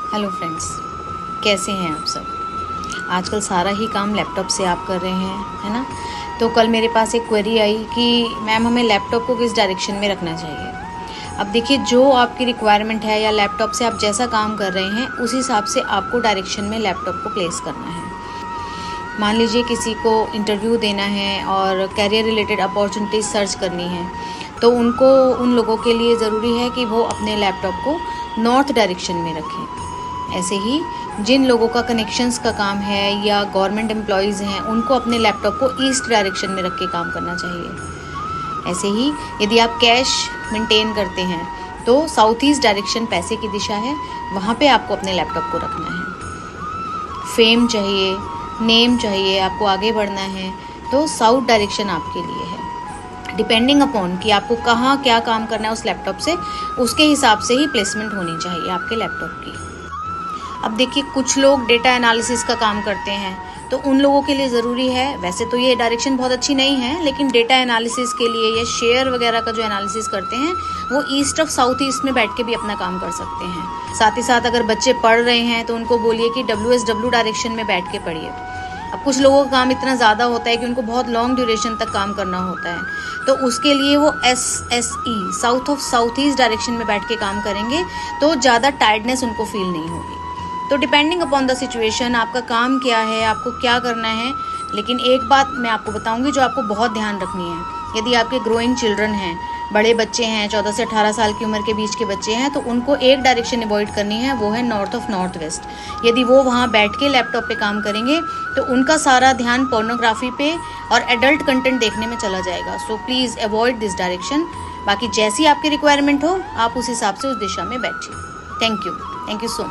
Hello friends, कैसे हैं आप सब। आजकल सारा ही काम लैपटॉप से आप कर रहे हैं, है ना। तो कल मेरे पास एक क्वेरी आई कि मैम हमें लैपटॉप को किस डायरेक्शन में रखना चाहिए। अब देखिए, जो आपकी रिक्वायरमेंट है या लैपटॉप से आप जैसा काम कर रहे हैं उस हिसाब से आपको डायरेक्शन में लैपटॉप को प्लेस करना है। मान लीजिए किसी को इंटरव्यू देना है और कैरियर रिलेटेड अपॉर्चुनिटीज सर्च करनी है, तो उन लोगों के लिए ज़रूरी है कि वो अपने लैपटॉप को नॉर्थ डायरेक्शन में रखें। ऐसे ही जिन लोगों का कनेक्शंस का काम है या गवर्नमेंट एम्प्लॉयज़ हैं, उनको अपने लैपटॉप को ईस्ट डायरेक्शन में रख के काम करना चाहिए। ऐसे ही यदि आप कैश मेंटेन करते हैं तो साउथ ईस्ट डायरेक्शन पैसे की दिशा है, वहाँ पे आपको अपने लैपटॉप को रखना है। फेम चाहिए, नेम चाहिए, आपको आगे बढ़ना है तो साउथ डायरेक्शन आपके लिए है। डिपेंडिंग अपॉन कि आपको कहाँ क्या काम करना है उस लैपटॉप से, उसके हिसाब से ही प्लेसमेंट होनी चाहिए आपके लैपटॉप की। अब देखिए, कुछ लोग डेटा एनालिसिस का काम करते हैं तो उन लोगों के लिए ज़रूरी है, वैसे तो ये डायरेक्शन बहुत अच्छी नहीं है, लेकिन डेटा एनालिसिस के लिए या शेयर वगैरह का जो एनालिसिस करते हैं वो ईस्ट ऑफ साउथ ईस्ट में बैठ के भी अपना काम कर सकते हैं। साथ ही साथ अगर बच्चे पढ़ रहे हैं तो उनको बोलिए कि WSW डायरेक्शन में बैठ के पढ़िए। अब कुछ लोगों का काम इतना ज़्यादा होता है कि उनको बहुत लॉन्ग ड्यूरेशन तक काम करना होता है, तो उसके लिए वो SSE south of south east direction में बैठ के काम करेंगे तो ज़्यादा टायर्डनेस उनको फील नहीं होगी। तो डिपेंडिंग अपॉन द सिचुएशन आपका काम क्या है, आपको क्या करना है। लेकिन एक बात मैं आपको बताऊंगी जो आपको बहुत ध्यान रखनी है। यदि आपके ग्रोइंग चिल्ड्रन हैं, बड़े बच्चे हैं, 14 से 18 साल की उम्र के बीच के बच्चे हैं, तो उनको एक डायरेक्शन अवॉइड करनी है, वो है नॉर्थ ऑफ नॉर्थ वेस्ट। यदि वो वहाँ बैठ के लैपटॉप पे काम करेंगे तो उनका सारा ध्यान पोर्नोग्राफी पे और एडल्ट कंटेंट देखने में चला जाएगा। So please avoid this direction. बाकी जैसी आपकी रिक्वायरमेंट हो आप उस हिसाब से उस दिशा में बैठिए। Thank you so much.